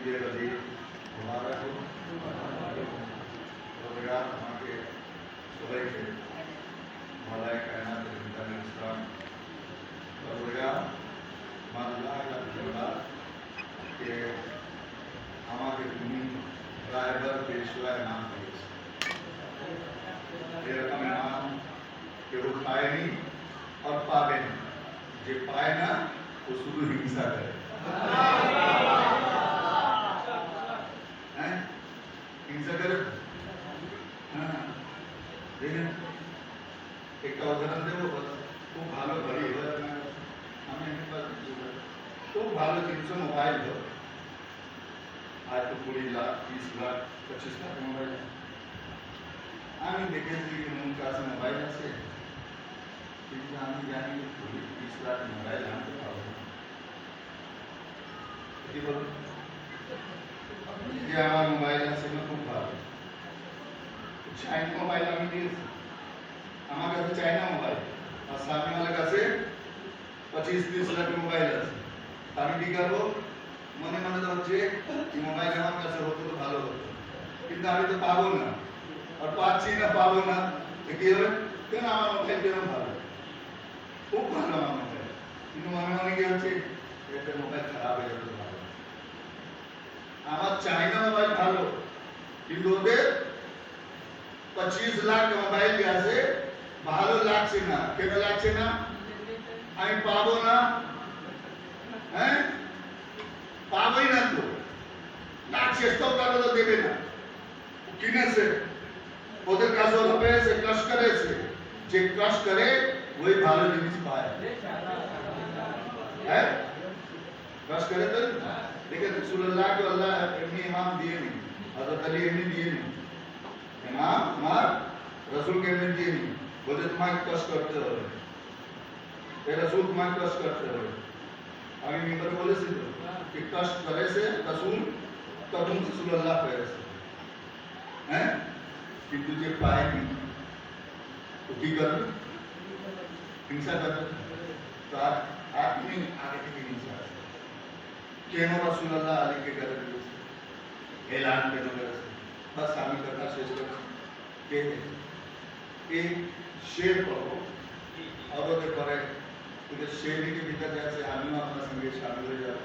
ঈদের আদি মোবারক রোজার আমাকে সবাইকে মালায় কায়নাতের ইন্টারনেট ইসলাম রোজা মাল্লাহ ধন্যবাদ কে আমাকে তুমি রায়বার পেশওয়ায় নাম দিয়েছে এরকম নাম কেউ পায়নি और पावे नहीं जे पाए ना वो शुद्ध हिंसा करे हिंसा करे देखें एक उदाहरण देव खूब भालो घड़ी खूब भालो 300 मोबाइल हो आज तो 20 लाख 30 लाख 25 लाख मोबाइल देखे काছে মোবাইল আছে কিন্তু আমি জানি 20 লাখ মোবাইল আনতে পারবো কি বলুন যে আমার মোবাইল আছে না খুব ভালো চাইনা মোবাইল আমি দিয়েছি আমার কাছে চাইনা মোবাইল আর সামনেওয়ালার কাছে 25-30 লাখ মোবাইল আছে আমি কি করবো মনে মনে হচ্ছে এই মোবাইল আমার কাছে হতো তো ভালো হতো কিন্তু আমি তো পাবো না আর পাচ্ছি না পাবো না কি হবে কেন আমার মোবাইল কেন ভালো খুব ভালো আমার মোবাইল কিন্তু মনে মনে কি হচ্ছে একটা মোবাইল খারাপ হয়ে যাবে ভালো আমার চাইনা মোবাইল ভালো কিন্তু ওদের 25 লাখ মোবাইল আছে ভালো লাগছে না কেন লাগছে না আমি পাবো না হ্যাঁ পাবোই না তো লাখ চেষ্টাও করলে তো দেবে না কিনেছে ওদের কাছে ওরা পেয়েছে ক্রাশ করেছে যে ক্রাশ করে वही भालो जिनिस पाए है बस करे तो लेकिन रसूलुल्लाह को अल्लाह अपने इमाम दिए नहीं हज़रत अली ने दिए नहीं इमाम हमार रसूल के ने दिए नहीं बोले तुम्हारे कष्ट करते हो ये रसूल तुम्हारे कष्ट करते हो आगे मिंबर बोले से कि कष्ट करे से रसूल तब तुम रसूलुल्लाह करे से हैं कि तुझे पाए नहीं तो की कर हिंसा करते तो आदमी आगे की हिंसा केनो रसूलुल्लाह अली के घर ऐलान केनो करे बस आमी करता शेष कर के एक शेर पढ़ो और ओदे करे तो शेर के भीतर जैसे आमी अपना संगे शामिल हो जाओ